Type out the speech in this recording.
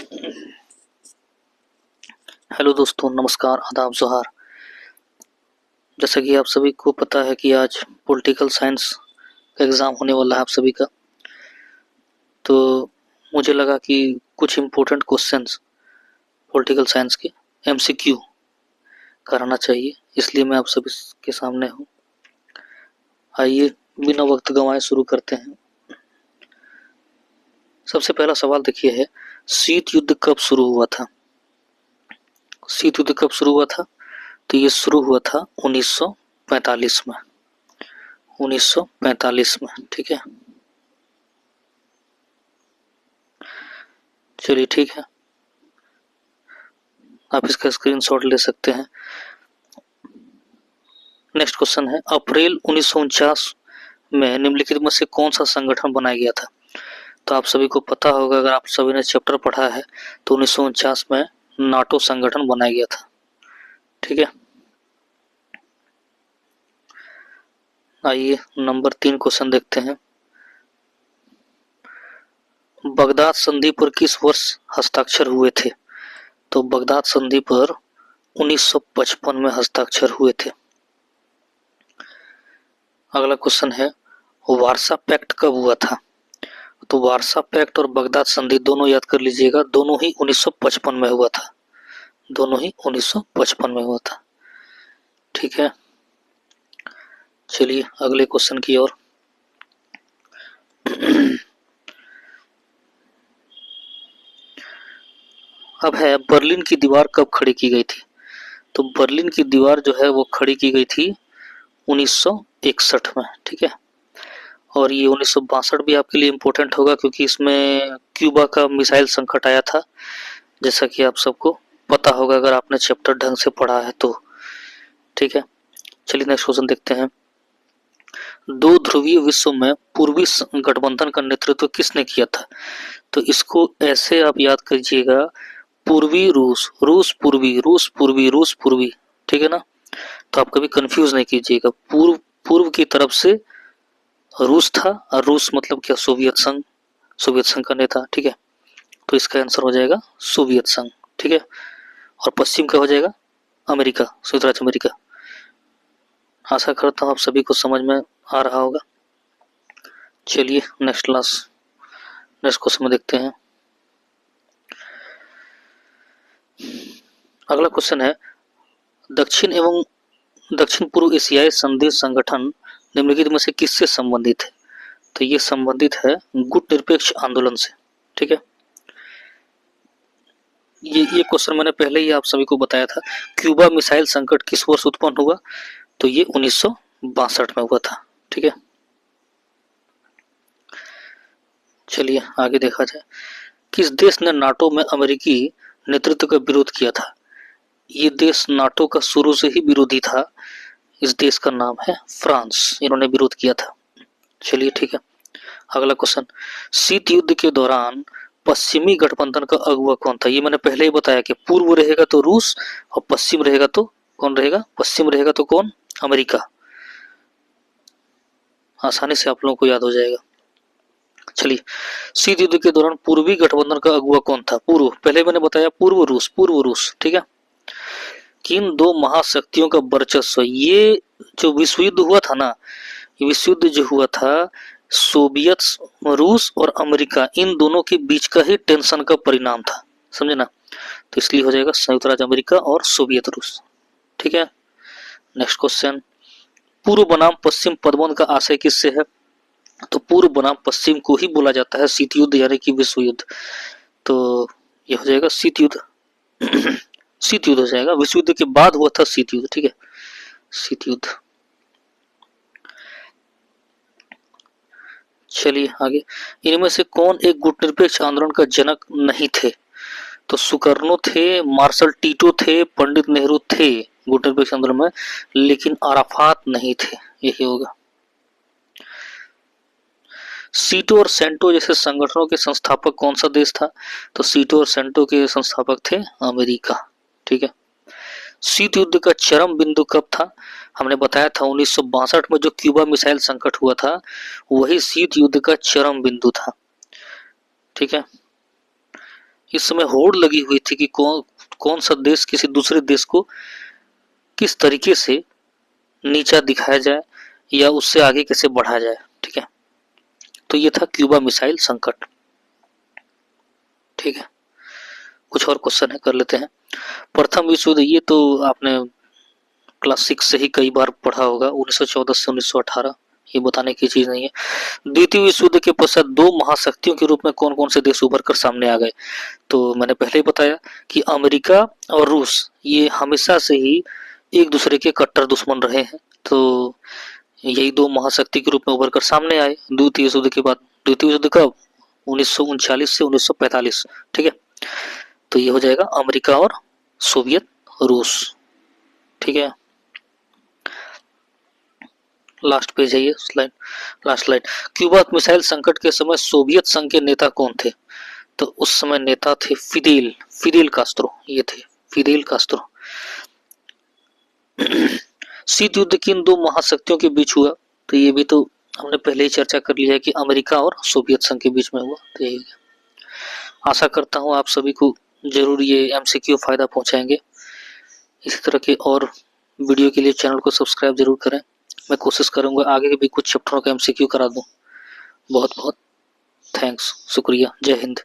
Hello दोस्तों, नमस्कार, आदाब, जोहार। जैसा कि आप सभी को पता है कि आज पॉलिटिकल साइंस का एग्ज़ाम होने वाला है आप सभी का। तो मुझे लगा कि कुछ इम्पोर्टेंट क्वेश्चंस पॉलिटिकल साइंस के एमसीक्यू कराना चाहिए, इसलिए मैं आप सभी के सामने हूँ। आइए बिना वक्त गंवाए शुरू करते हैं। सबसे पहला सवाल देखिए है, शीत युद्ध कब शुरू हुआ था? शीत युद्ध कब शुरू हुआ था? तो ये शुरू हुआ था 1945 में। 1945 में, ठीक है। चलिए ठीक है, आप इसका स्क्रीनशॉट ले सकते हैं। नेक्स्ट क्वेश्चन है, अप्रैल 1949 में निम्नलिखित में से कौन सा संगठन बनाया गया था? तो आप सभी को पता होगा, अगर आप सभी ने चैप्टर पढ़ा है तो 1949 में नाटो संगठन बनाया गया था, ठीक है। आइए नंबर 3 क्वेश्चन देखते हैं। बगदाद संधि पर किस वर्ष हस्ताक्षर हुए थे? तो बगदाद संधि पर 1955 में हस्ताक्षर हुए थे। अगला क्वेश्चन है, वारसा पैक्ट कब हुआ था? तो वारसा पैक्ट और बगदाद संधि दोनों याद कर लीजिएगा, दोनों ही 1955 में हुआ था। दोनों ही 1955 में हुआ था, ठीक है। चलिए अगले क्वेश्चन की ओर। अब है, बर्लिन की दीवार कब खड़ी की गई थी? तो बर्लिन की दीवार जो है वो खड़ी की गई थी 1961 में, ठीक है। और ये 1962 भी आपके लिए इम्पोर्टेंट होगा, क्योंकि इसमें क्यूबा का मिसाइल संकट आया था, जैसा कि आप सबको पता होगा अगर आपने चैप्टर ढंग से पढ़ा है तो, ठीक है। चलिए नेक्स्ट क्वेश्चन देखते हैं। दो ध्रुवीय विश्व में पूर्वी गठबंधन का नेतृत्व किसने किया था? तो इसको ऐसे आप याद कीजिएगा, पूर्वी रूस, रूस पूर्वी, रूस पूर्वी, रूस पूर्वी, ठीक है ना। तो आप कभी कंफ्यूज नहीं कीजिएगा। पूर्व पूर्व की तरफ से रूस था, और रूस मतलब क्या? सोवियत संघ, सोवियत संघ का नेता, ठीक है। तो इसका आंसर हो जाएगा सोवियत संघ, ठीक है। और पश्चिम का हो जाएगा अमेरिका, संयुक्त राज्य अमेरिका। आशा करता हूँ आप सभी को समझ में आ रहा होगा। चलिए नेक्स्ट क्वेश्चन में देखते हैं। अगला क्वेश्चन है, दक्षिण पूर्व एशियाई संधि संगठन निम्नलिखित में से किससे संबंधित है? तो ये संबंधित है गुट निरपेक्ष आंदोलन से, ठीक है। ये क्वेश्चन मैंने पहले ही आप सभी को बताया था। क्यूबा मिसाइल संकट किस वर्ष उत्पन्न हुआ? तो ये 1962 में हुआ था, ठीक है। चलिए आगे देखा जाए। किस देश ने नाटो में अमेरिकी नेतृत्व का विरोध किया था? ये देश नाटो का शुरू से ही विरोधी था। इस देश का नाम है फ्रांस, इन्होंने विरोध किया था। चलिए ठीक है। अगला क्वेश्चन, शीत युद्ध के दौरान पश्चिमी गठबंधन का अगुवा कौन था? ये मैंने पहले ही बताया कि पूर्व रहेगा तो रूस, और पश्चिम रहेगा तो कौन रहेगा? पश्चिम रहेगा तो कौन? अमेरिका। आसानी से आप लोगों को याद हो जाएगा। चलिए, शीत युद्ध के दौरान पूर्वी गठबंधन का अगुवा कौन था? पूर्व, पहले मैंने बताया पूर्व रूस, ठीक है। किन दो महाशक्तियों का वर्चस्व? ये जो विश्व युद्ध हुआ था ना, विश्व युद्ध जो हुआ था, सोवियत रूस और अमेरिका, इन दोनों के बीच का ही टेंशन का परिणाम था, समझे ना। तो इसलिए हो जाएगा संयुक्त राज्य अमेरिका और सोवियत रूस, ठीक है। नेक्स्ट क्वेश्चन, पूर्व बनाम पश्चिम पदबंध का आशय किससे है? तो पूर्व बनाम पश्चिम को ही बोला जाता है शीत युद्ध, यानी कि विश्व युद्ध। तो ये हो जाएगा शीत युद्ध। शीत युद्ध हो जाएगा, विश्व युद्ध के बाद हुआ था शीत युद्ध, ठीक है। शीत युद्ध। चलिए आगे, इनमें से कौन एक गुटनिरपेक्ष आंदोलन का जनक नहीं थे? तो सुकर्णो थे, मार्शल टीटो थे, पंडित नेहरू थे गुटनिरपेक्ष आंदोलन में, लेकिन अराफात नहीं थे, यही होगा। सीटो और सेंटो जैसे संगठनों के संस्थापक कौन सा देश था? तो सीटो और सेंटो के संस्थापक थे अमेरिका, ठीक है। शीत युद्ध का चरम बिंदु कब था? हमने बताया था 1962 में जो क्यूबा मिसाइल संकट हुआ था, वही शीत युद्ध का चरम बिंदु था, ठीक है। इस समय होड़ लगी हुई थी कि कौन कौन सा देश किसी दूसरे देश को किस तरीके से नीचा दिखाया जाए या उससे आगे कैसे बढ़ाया जाए। ठीक है, तो ये था क्यूबा मिसाइल संकट। ठीक है, कुछ और क्वेश्चन है, कर लेते हैं। प्रथम विश्व युद्ध, ये तो आपने क्लास 6 से ही कई बार पढ़ा होगा, 1914 से 1918, ये बताने की चीज नहीं है। द्वितीय विश्व युद्ध के पश्चात दो महाशक्तियों के रूप में कौन कौन से देश उभर कर सामने आ गए। तो मैंने पहले ही बताया कि अमेरिका और रूस ये हमेशा से ही एक दूसरे के कट्टर दुश्मन रहे हैं। तो यही दो महाशक्ति के रूप में उभर कर सामने आए द्वितीय विश्व युद्ध के बाद। द्वितीय युद्ध कब, 1939 से 1945। ठीक है, तो ये हो जाएगा अमेरिका और सोवियत रूस। ठीक है, लास्ट पेज है ये slide, last slide. Cuba missile संकट के समय सोवियत संघ के नेता कौन थे। तो उस समय नेता थे फिदेल कास्त्रो, ये थे फिदेल कास्त्रो। शीत युद्ध किन दो महाशक्तियों के बीच हुआ। तो ये भी तो हमने पहले ही चर्चा कर लिया है कि अमेरिका और सोवियत संघ के बीच में हुआ। तो यही, आशा करता हूँ आप सभी को जरूर ये एमसीक्यू फायदा पहुंचाएंगे। इसी तरह के और वीडियो के लिए चैनल को सब्सक्राइब जरूर करें। मैं कोशिश करूंगा आगे भी कुछ चैप्टरों का एमसीक्यू करा दूं। बहुत बहुत थैंक्स, शुक्रिया, जय हिंद।